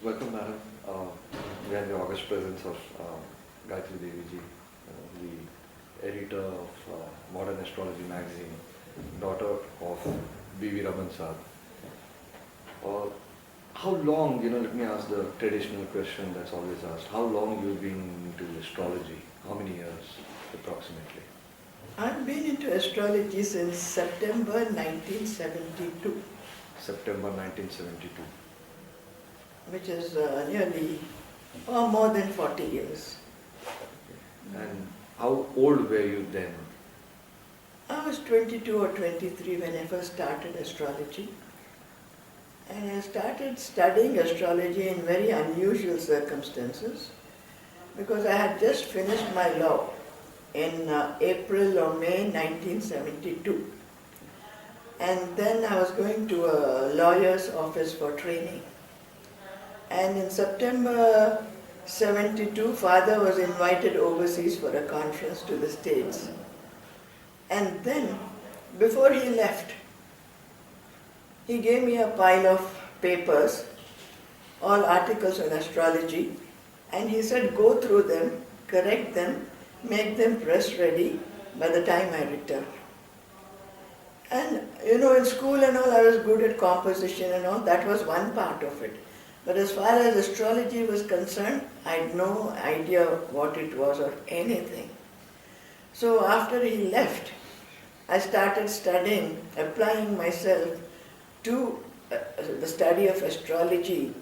Welcome, madam. We have the august presence of Gayatri Devi Ji, the editor of Modern Astrology magazine, daughter of B.V. Raman sir. How long, let me ask the traditional question that's always asked. How long you've been into astrology? How many years approximately? I've been into astrology since September 1972. September 1972. Which is nearly more than 40 years. Okay. And how old were you then? I was 22 or 23 when I first started astrology. And I started studying astrology in very unusual circumstances because I had just finished my law in April or May 1972. And then I was going to a lawyer's office for training. And in September 72, father was invited overseas for a conference to the States. And then, before he left, he gave me a pile of papers, all articles on astrology, and he said, go through them, correct them, make them press ready by the time I return. And in school and all, I was good at composition and all, that was one part of it. But as far as astrology was concerned, I had no idea what it was or anything. So after he left, I started studying, applying myself to the study of astrology,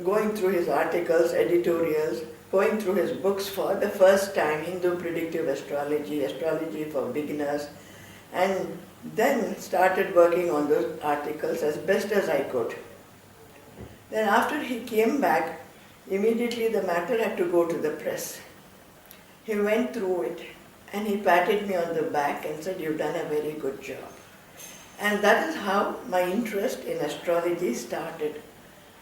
going through his articles, editorials, going through his books for the first time, Hindu Predictive Astrology, Astrology for Beginners, and then started working on those articles as best as I could. Then after he came back, immediately the matter had to go to the press. He went through it and he patted me on the back and said, you've done a very good job. And that is how my interest in astrology started.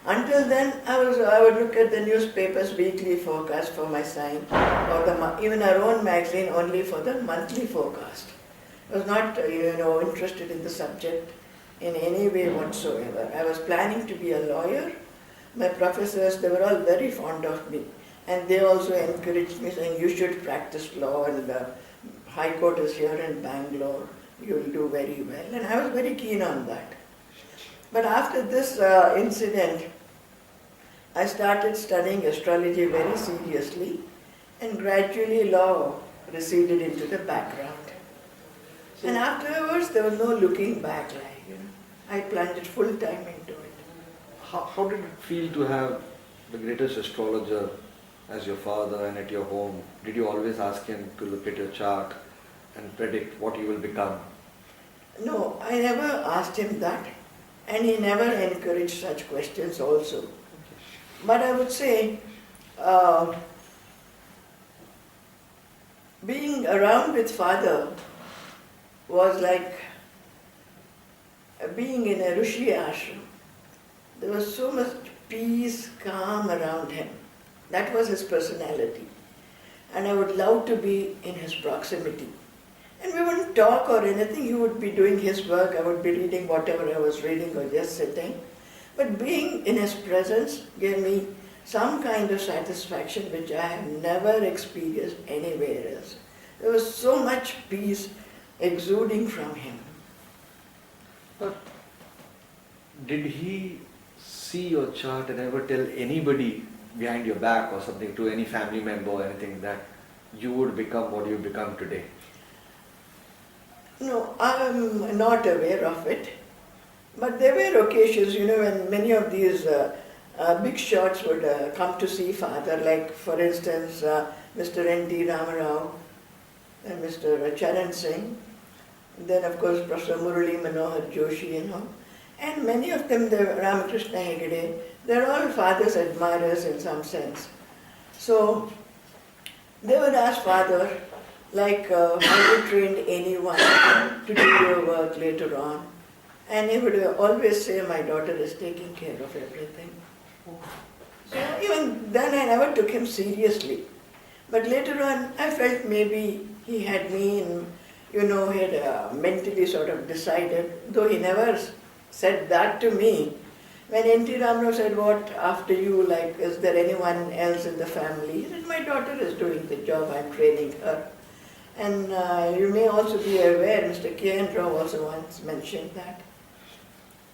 Until then, I would look at the newspaper's weekly forecast for my sign, or even our own magazine only for the monthly forecast. I was not, interested in the subject in any way whatsoever. I was planning to be a lawyer. My professors, they were all very fond of me. And they also encouraged me, saying, you should practice law, and the High Court is here in Bangalore. You'll do very well. And I was very keen on that. But after this incident, I started studying astrology very seriously, and gradually law receded into the background. And afterwards, there was no looking back. I plunged full time into it. How did it feel to have the greatest astrologer as your father and at your home? Did you always ask him to look at your chart and predict what you will become? No, I never asked him that, and he never encouraged such questions also. But I would say, being around with father was like being in a Rishi ashram. There was so much peace, calm around him. That was his personality. And I would love to be in his proximity. And we wouldn't talk or anything. He would be doing his work. I would be reading whatever I was reading or just sitting. But being in his presence gave me some kind of satisfaction which I have never experienced anywhere else. There was so much peace exuding from him. But did he see your chart and ever tell anybody behind your back or something, to any family member or anything, that you would become what you become today? No, I am not aware of it. But there were occasions, when many of these big shots would come to see father, like for instance, Mr. N.T. Ramarao and Mr. Charan Singh. Then of course Professor Murali Manohar Joshi, and many of them, Ramakrishna Hegde, they're all father's admirers in some sense. So they would ask father, like, have you trained anyone to do your work later on? And he would always say, my daughter is taking care of everything. So even then I never took him seriously. But later on I felt maybe he had me in, he had mentally sort of decided, though he never said that to me, When N.T. Ramarao said, what after you, like, is there anyone else in the family? He said, my daughter is doing the job, I'm training her. And you may also be aware, Mr. K.N. Rao also once mentioned that.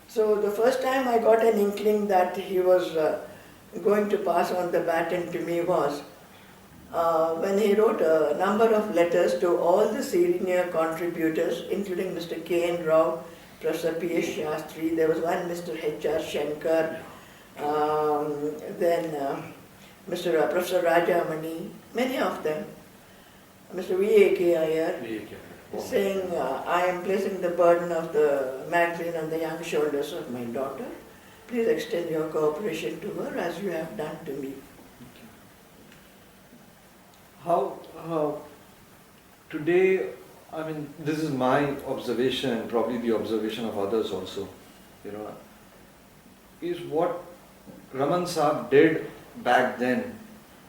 So the first time I got an inkling that he was going to pass on the baton to me was when he wrote a number of letters to all the senior contributors, including Mr. K.N. Rao, Professor P.S. Shastri, there was one Mr. H.R. Shankar, then Professor Rajamani, many of them, Mr. V.A.K. Iyer, saying, I am placing the burden of the magazine on the young shoulders of my daughter. Please extend your cooperation to her as you have done to me. How today, I mean, this is my observation and probably the observation of others also, is what Raman Saab did back then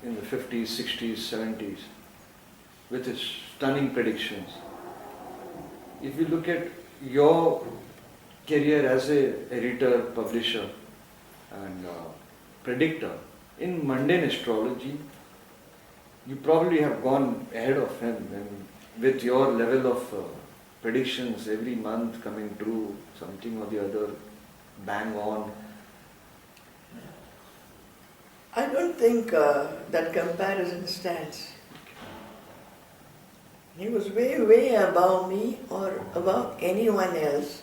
in the 50s, 60s, 70s with his stunning predictions. If you look at your career as an editor, publisher and predictor in mundane astrology, you probably have gone ahead of him, and with your level of predictions every month coming true, something or the other, bang on. I don't think that comparison stands. He was way, way above me or above anyone else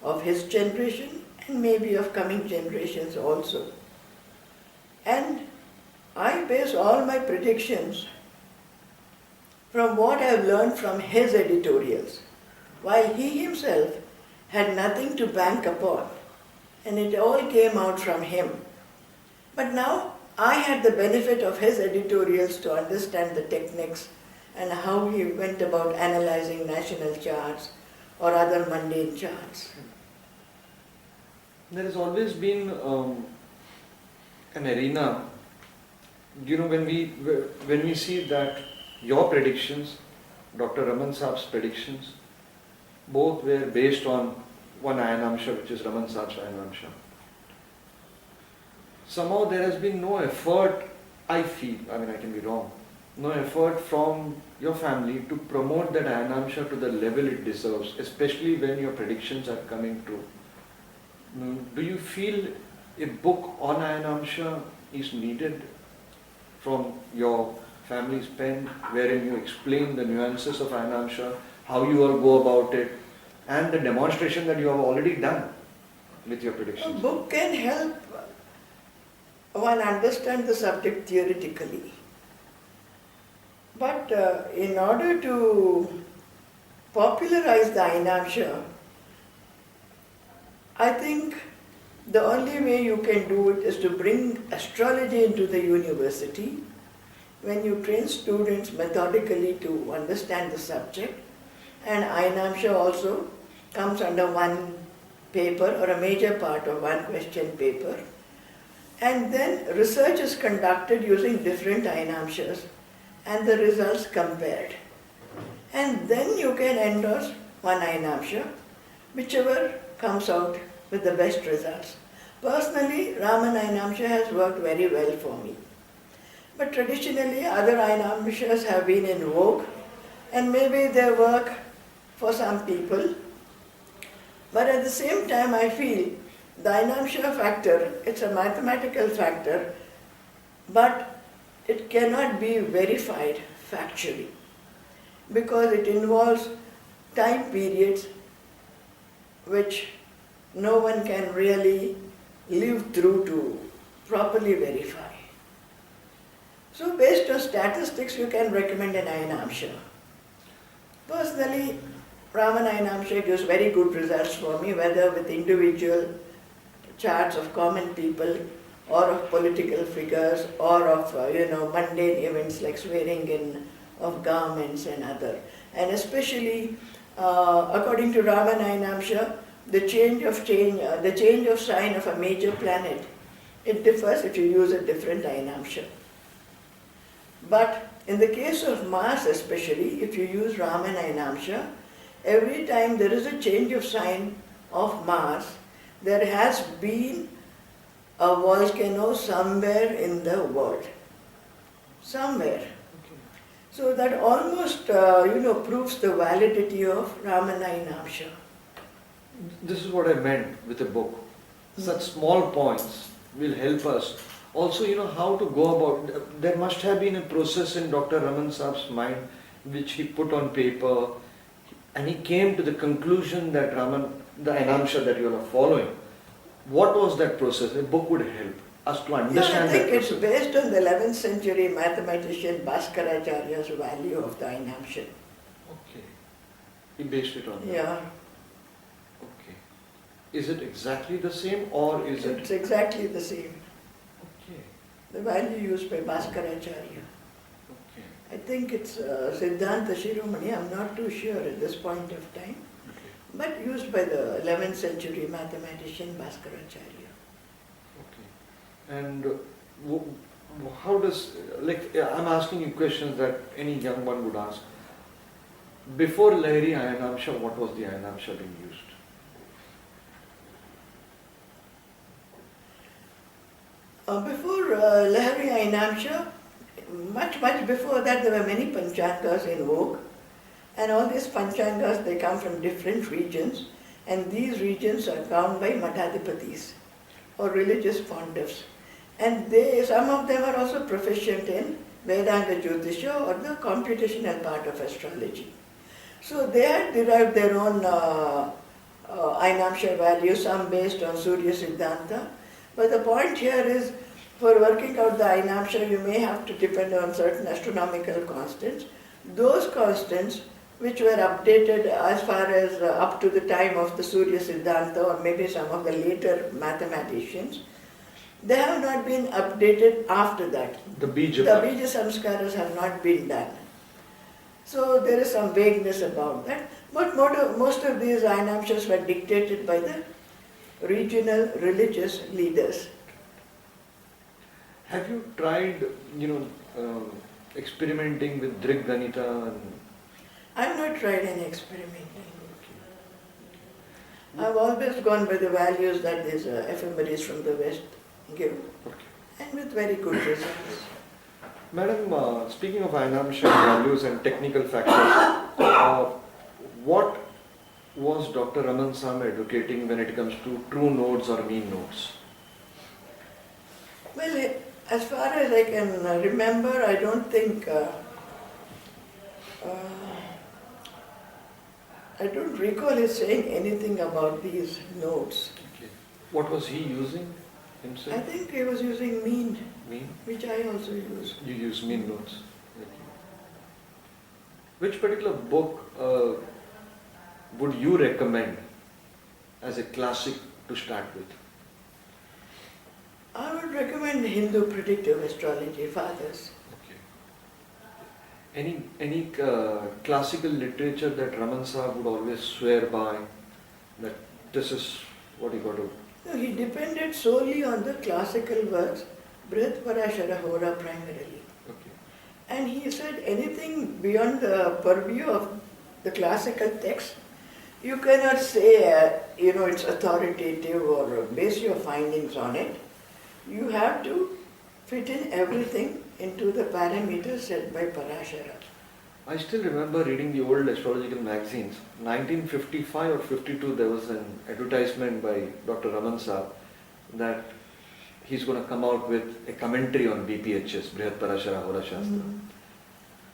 of his generation and maybe of coming generations also. And I base all my predictions from what I have learned from his editorials, while he himself had nothing to bank upon, and it all came out from him. But now I had the benefit of his editorials to understand the techniques and how he went about analyzing national charts or other mundane charts. There has always been an arena, when we see that your predictions, Dr. Raman Saab's predictions, both were based on one Ayanamsha, which is Raman Saab's Ayanamsha. Somehow there has been no effort, I feel, I can be wrong, no effort from your family to promote that Ayanamsha to the level it deserves, especially when your predictions are coming true. Do you feel a book on Ayanamsha is needed from your family's pen, wherein you explain the nuances of Ayanamsha, how you all go about it, and the demonstration that you have already done with your predictions? A book can help one understand the subject theoretically. But in order to popularize the Ayanamsha, I think the only way you can do it is to bring astrology into the university. When you train students methodically to understand the subject, and Ayanamsha also comes under one paper or a major part of one question paper, and then research is conducted using different Ayanamshas and the results compared. And then you can endorse one Ayanamsha, whichever comes out with the best results. Personally, Raman Ayanamsha has worked very well for me. But traditionally, other Ayanamshas have been in vogue, and maybe they work for some people. But at the same time, I feel the Ayanamsha factor, it's a mathematical factor, but it cannot be verified factually because it involves time periods which no one can really live through to properly verify. So based on statistics, you can recommend an Ayanamsha. Personally, Raman Ayanamsha gives very good results for me, whether with individual charts of common people or of political figures or of mundane events like swearing in of garments and other. And especially according to Raman Ayanamsha, the change of sign of a major planet, it differs if you use a different Ayanamsha. But in the case of Mars especially, if you use Raman Ayanamsha, every time there is a change of sign of Mars, there has been a volcano somewhere in the world. Somewhere. Okay. So that almost, proves the validity of Ramana in Amsha. This is what I meant with a book. Such small points will help us. Also, how to go about. There must have been a process in Dr. Raman Saab's mind which he put on paper, and he came to the conclusion that Raman, the Anamsha that you are following. What was that process? A book would help us to understand I think that it's process. based on the 11th century mathematician Bhaskaracharya's value of the Ainamsha. Okay. He based it on that. Yeah, Okay. Is it exactly the same or is it's it? exactly the same. Okay. The value used by Bhaskaracharya. Okay. I think it's Siddhanta Shiromani, I'm not too sure at this point of time, Okay. but used by the 11th century mathematician Bhaskaracharya. Okay. And how does, I'm asking you questions that any young one would ask. Before Lahiri Ayanamsha, what was the Ayanamsha being used? Before Lahari Ainamsha, much before that, there were many panchangas in vogue. And all these panchangas, they come from different regions. And these regions are governed by Madhadipatis, or religious pontiffs. And some of them are also proficient in Vedanta Jyotisha, or the computational part of astrology. So they had derived their own Ainamsha values, some based on Surya Siddhanta. But the point here is, for working out the Ainamsha, you may have to depend on certain astronomical constants. Those constants, which were updated as far as up to the time of the Surya Siddhanta, or maybe some of the later mathematicians, they have not been updated after that. The Bija. The Bija Samskaras have not been done. So there is some vagueness about that. But most of these Ainamshas were dictated by the regional religious leaders. Have you tried, experimenting with Drig Ganita? I have not tried any experimenting. I've always gone by the values that these ephemeris from the West give, Okay. and with very good results. Madam, speaking of Ainamsha values and technical factors, what was Dr. Raman Sam advocating when it comes to true nodes or mean nodes? Well, as far as I can remember, I don't think, I don't recall his saying anything about these nodes. Okay. What was he using I himself? think he was using mean, Mean? which I also use. You use mean nodes. Okay. Which particular book would you recommend as a classic to start with? I would recommend Hindu predictive astrology, fathers. Okay. Any classical literature that Raman Saab would always swear by, that this is what you got to? No, he depended solely on the classical works, Brihat Parashara Hora primarily. Okay. And he said anything beyond the purview of the classical text, you cannot say, it's authoritative or base your findings on it. You have to fit in everything into the parameters set by Parashara. I still remember reading the old astrological magazines. 1955 or 52, there was an advertisement by Dr. Raman Saab that he's going to come out with a commentary on BPHS, Brihat Parashara Hora Shastra.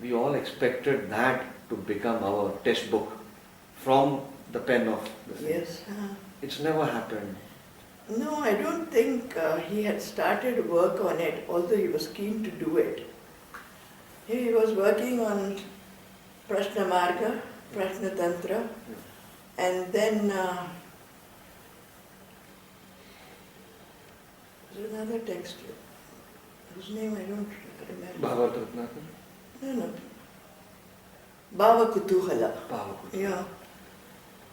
We all expected that to become our textbook from the pen of the saint. Yes. It's never happened. No, I don't think he had started work on it, although he was keen to do it. He was working on Prashna Marga, Prashna Tantra, and then there's another text whose name I don't remember. Bhagavad Ratnakar? No. Bhava Kutuhala. Bhagavad. Yeah.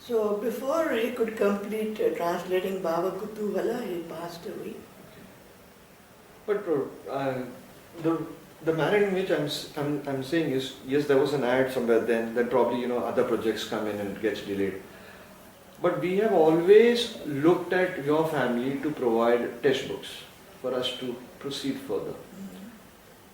So before he could complete translating Bhava Kutuhala, he passed away. But the manner in which I'm saying is, yes, there was an ad somewhere then probably, other projects come in and it gets delayed. But we have always looked at your family to provide textbooks for us to proceed further.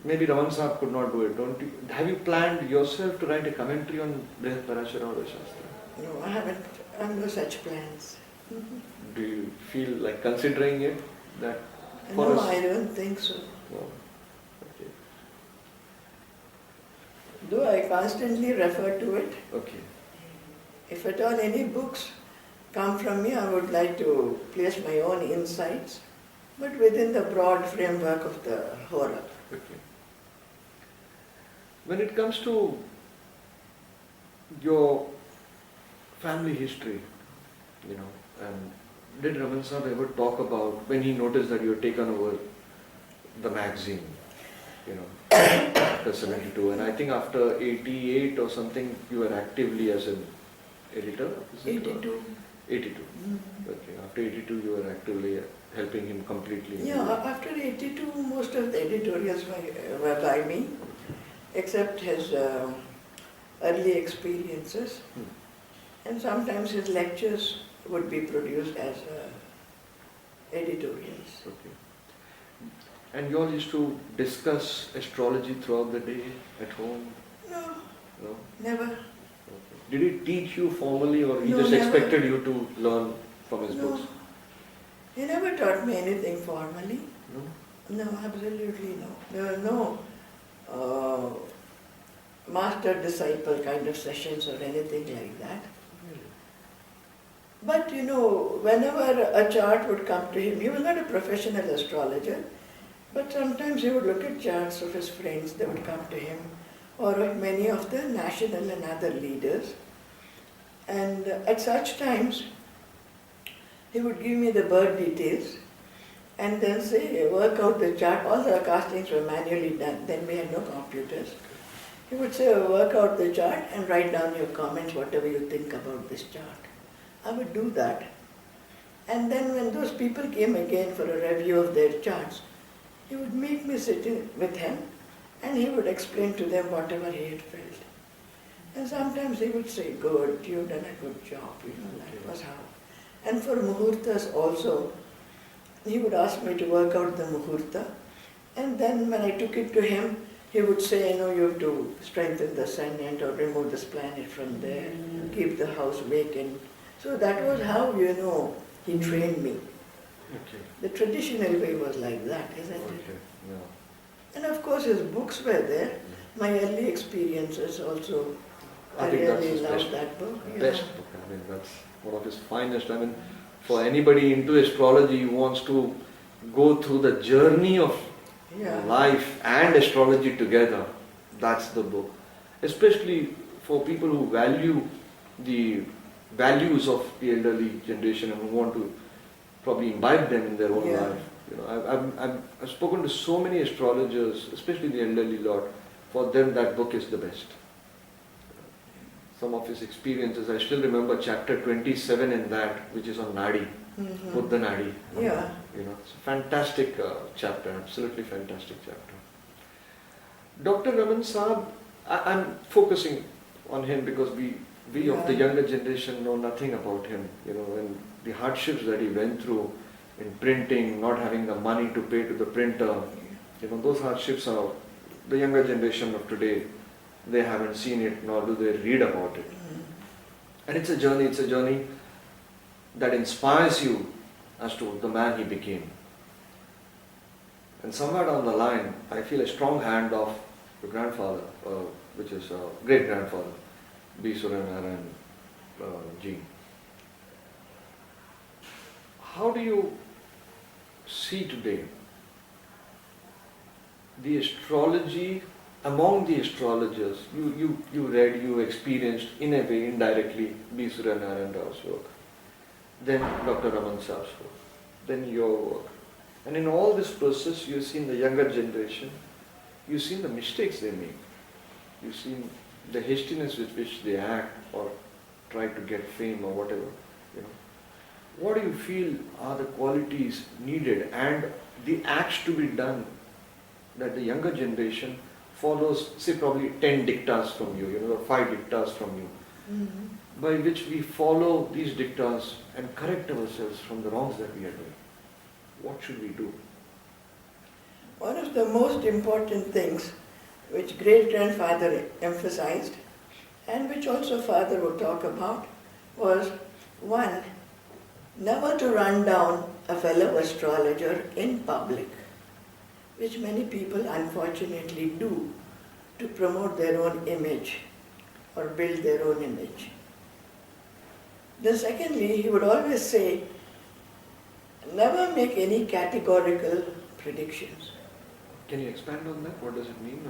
Maybe Raman Sahab could not do it. Don't you? Have you planned yourself to write a commentary on Brihad Parashara or Shastra? No, I haven't. I have no such plans. Do you feel like considering it? That for No, us? I don't think so. No. Okay. Though I constantly refer to it. Okay. If at all any books come from me, I would like to place my own insights, but within the broad framework of the Hora. Okay. When it comes to your family history, and did Raman Sahab ever talk about when he noticed that you had taken over the magazine, after 72, and I think after 88 or something, you were actively as an editor? Is it? 82. 82. Okay. After 82, you were actively helping him completely. Yeah, after 82, most of the editorials were by me, except his early experiences. And sometimes his lectures would be produced as editorials. Okay. And you all used to discuss astrology throughout the day at home? No, No? never. Okay. Did he teach you formally, or he No, just never. expected you to learn from his No. books? He never taught me anything formally. No? No, absolutely no. There were no master-disciple kind of sessions or anything like that. Really? But whenever a chart would come to him, he was not a professional astrologer, but sometimes he would look at charts of his friends that would come to him, or of many of the national and other leaders. And at such times, he would give me the birth details and then say, work out the chart. All the castings were manually done. Then we had no computers. He would say, work out the chart and write down your comments, whatever you think about this chart. I would do that. And then when those people came again for a review of their charts, he would make me sit with him and he would explain to them whatever he had felt. And sometimes he would say, good, you've done a good job, that was how. And for muhurtas also, he would ask me to work out the muhurta. And then when I took it to him, he would say, you have to strengthen the ascendant or remove this planet from there, keep the house vacant. So that was how, he trained me. Okay. The traditional way was like that, isn't it? Okay. Yeah. And of course his books were there. My early experiences also, I think that's really his loved best, that book. best book. I mean, that's one of his finest. I mean, for anybody into astrology who wants to go through the journey of life and astrology together, that's the book. Especially for people who value the values of the elderly generation and who want to probably imbibe them in their own life. I've spoken to so many astrologers, especially the elderly lot. For them, that book is the best. Some of his experiences, I still remember chapter 27 in that, which is on Nadi, Buddha Nadi. Yeah. It's a fantastic chapter, absolutely fantastic chapter. Dr. Raman Sahab, I'm focusing on him because we of the younger generation know nothing about him. And the hardships that he went through in printing, not having the money to pay to the printer, those hardships are the younger generation of today. They haven't seen it, nor do they read about it. And it's a journey that inspires you as to the man he became. And somewhere down the line, I feel a strong hand of your grandfather, which is great-grandfather, B. Suryanarayan Ji. How do you see today the astrology among the astrologers? You read, you experienced in a way indirectly B. Suryanarayan Rao's work, then Dr. Raman Sahab's work, then your work. And in all this process, you've seen the younger generation, you've seen the mistakes they make, you've seen the hastiness with which they act or try to get fame or whatever. What do you feel are the qualities needed and the acts to be done that the younger generation follows, say probably 10 dictas from you, or 5 dictas from you? by which we follow these diktats and correct ourselves from the wrongs that we are doing? What should we do? One of the most important things which great-grandfather emphasized and which also father would talk about was, one, never to run down a fellow astrologer in public, which many people unfortunately do to promote their own image or build their own image. Then secondly, he would always say, never make any categorical predictions. Can you expand on that? What does it mean?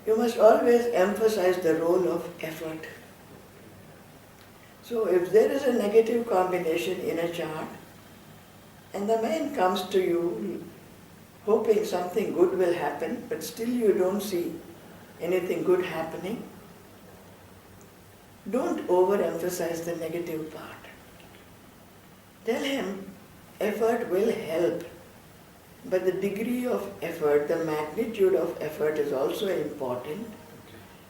You must always emphasize the role of effort. So if there is a negative combination in a chart, and the man comes to you hoping something good will happen, but still you don't see anything good happening, don't overemphasize the negative part. Tell him effort will help, but the degree of effort, the magnitude of effort is also important.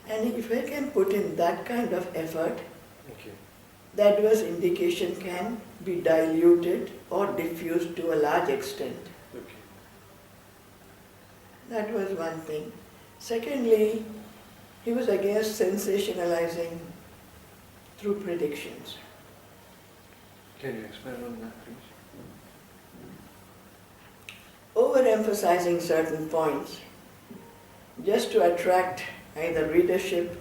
And if I can put in that kind of effort, the adverse indication can be diluted or diffused to a large extent. That was one thing. Secondly, he was against sensationalizing through predictions. Can you expand on that, please? Overemphasizing certain points just to attract either readership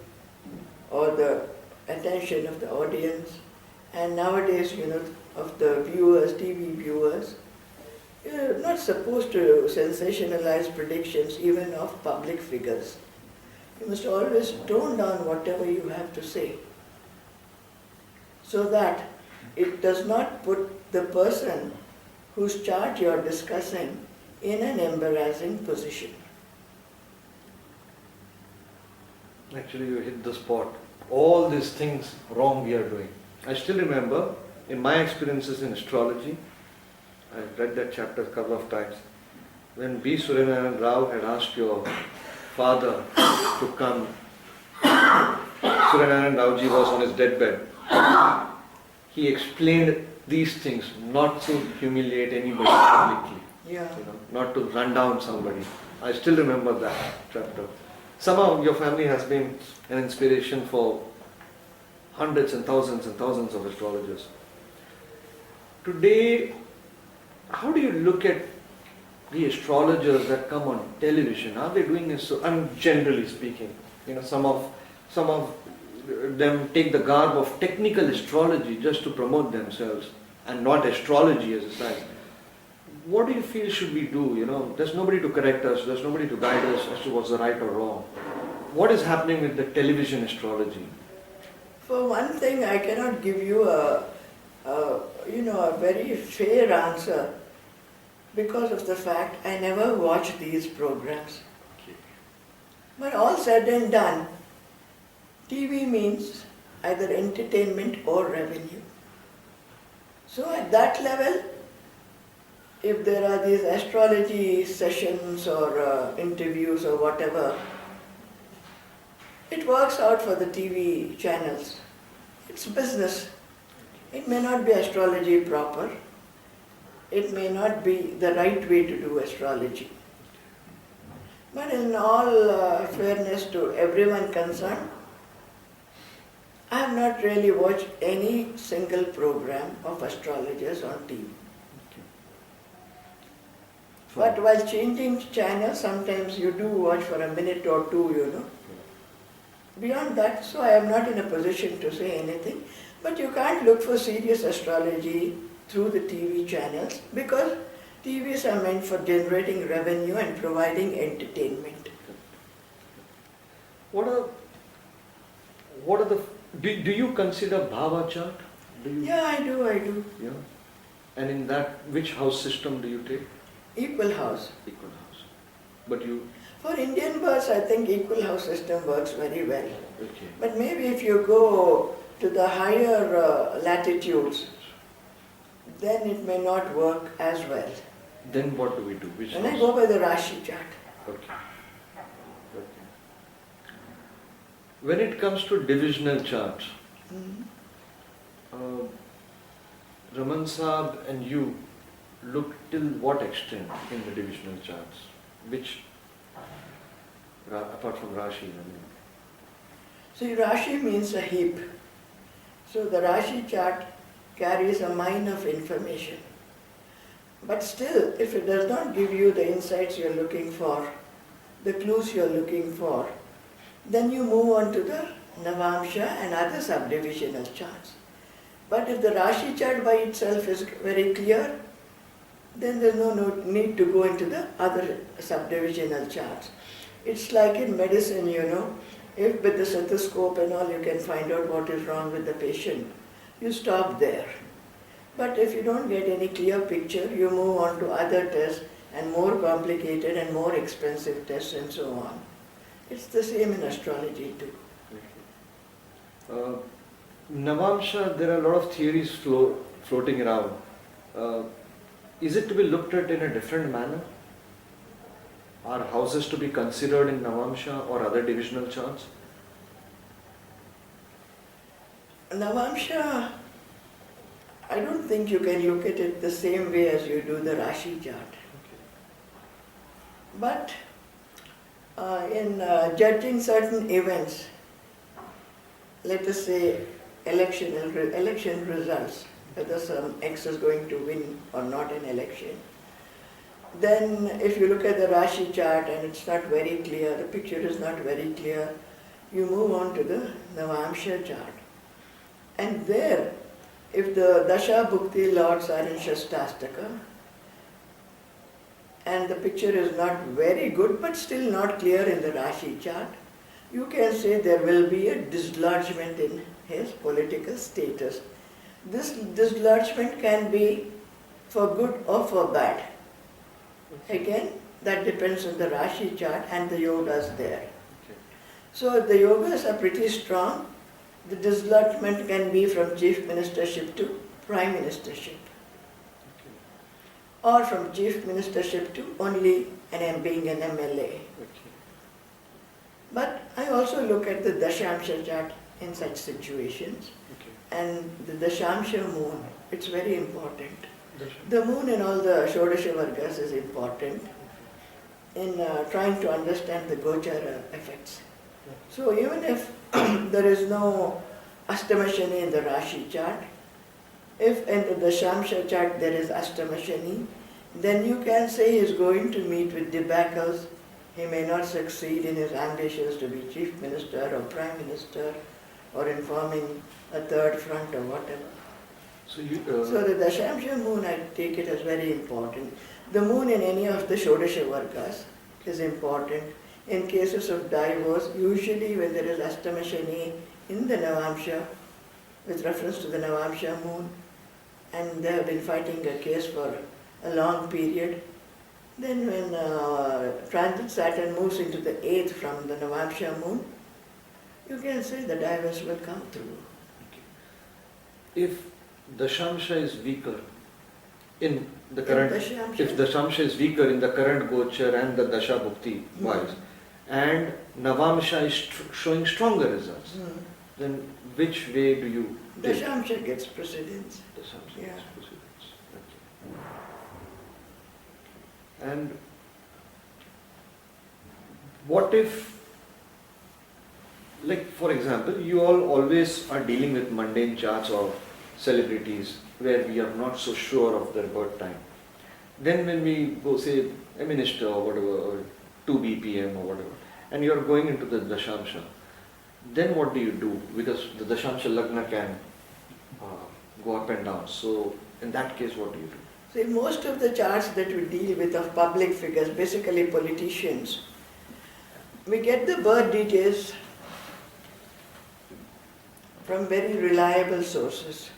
or the attention of the audience, and nowadays, of the viewers, TV viewers, you're not supposed to sensationalize predictions even of public figures. You must always tone down whatever you have to say, so that it does not put the person whose chart you are discussing in an embarrassing position. Actually, you hit the spot. All these things wrong we are doing. I still remember in my experiences in astrology, I've read that chapter a couple of times, when B. Suryanarayan Rao had asked your father to come. Suryanarayan Raoji was on his deathbed. He explained these things not to humiliate anybody publicly, not to run down somebody. I still remember that chapter. Somehow your family has been an inspiration for hundreds and thousands of astrologers. Today, how do you look at the astrologers that come on television? Are they doing this? So, generally speaking, some of them take the garb of technical astrology just to promote themselves and not astrology as a science. What do you feel should we do? There's nobody to correct us, there's nobody to guide us as to what's the right or wrong. What is happening with the television astrology? For one thing, I cannot give you a very fair answer because of the fact I never watch these programs. But all said and done, TV means either entertainment or revenue. So at that level, if there are these astrology sessions or interviews or whatever, it works out for the TV channels. It's business. It may not be astrology proper. It may not be the right way to do astrology. But in all fairness to everyone concerned, I have not really watched any single program of astrologers on TV. But while changing channels, sometimes you do watch for a minute or two, Beyond that, so I am not in a position to say anything. But you can't look for serious astrology through the TV channels because TVs are meant for generating revenue and providing entertainment. What are the... Do you consider Bhava chart? Yeah, I do. Yeah. And in that, which house system do you take? Equal house. Equal house. But you... For Indian births, I think equal house system works very well. Okay. But maybe if you go to the higher latitudes, then it may not work as well. Then what do we do? And I go by the Rashi chart. Okay. When it comes to divisional charts, Raman Saab and you look till what extent in the divisional charts? Which, apart from Rashi, I mean. See, Rashi means a heap. So the Rashi chart carries a mine of information. But still, if it does not give you the insights you're looking for, the clues you're looking for, then you move on to the Navamsha and other subdivisional charts. But if the Rashi chart by itself is very clear, then there's no need to go into the other subdivisional charts. It's like in medicine, if with the stethoscope and all you can find out what is wrong with the patient, you stop there. But if you don't get any clear picture, you move on to other tests and more complicated and more expensive tests and so on. It's the same in astrology too. Navamsha, there are a lot of theories floating around. Is it to be looked at in a different manner? Are houses to be considered in Navamsha or other divisional charts? Navamsha, I don't think you can look at it the same way as you do the Rashi chart. But in judging certain events, let us say election results, whether some X is going to win or not in election, then if you look at the Rashi chart and it's not very clear, the picture is not very clear, you move on to the Navamsha chart. And there, if the Dasha Bhukti lords are in Shastastaka, and the picture is not very good but still not clear in the Rashi chart, you can say there will be a dislodgement in his political status. This dislodgement can be for good or for bad. Again, that depends on the Rashi chart and the yogas there. So if the yogas are pretty strong, the dislodgement can be from chief ministership to prime ministership. Or from chief ministership to only being an MLA. But I also look at the Dashamsha chart in such situations. And the Dashamsha moon, it's very important. The moon in all the Shodasha Vargas is important in trying to understand the Gochara effects. So even if there is no Astama Shani in the Rashi chart, if in the Dashamsha chart there is Astama Shani, then you can say he is going to meet with debacles. He may not succeed in his ambitions to be chief minister or prime minister or in forming a third front or whatever. So the Dashamsha moon, I take it as very important. The moon in any of the Shodasha Vargas is important. In cases of divorce, usually when there is Astama Shani in the Navamsha, with reference to the Navamsha moon, and they have been fighting a case for a long period, then when transit Saturn moves into the 8th from the Navamsha moon, you can say the divorce will come through. If Dashamsha is weaker in the current, if Dashamsha is weaker in the current Gochar and the Dasha Bhukti wise, and Navamsha is showing stronger results, then which way do you take? Dashamsha gets precedence. Dashamsha gets precedence. Okay. And what if, like for example, you all always are dealing with mundane charts or celebrities where we are not so sure of their birth time. Then when we go say a minister or whatever, or 2 BPM or whatever, and you are going into the Dashamsha, then what do you do? Because the Dashamsha Lagna can go up and down. So in that case, what do you do? See, most of the charts that we deal with of public figures, basically politicians, we get the birth details from very reliable sources.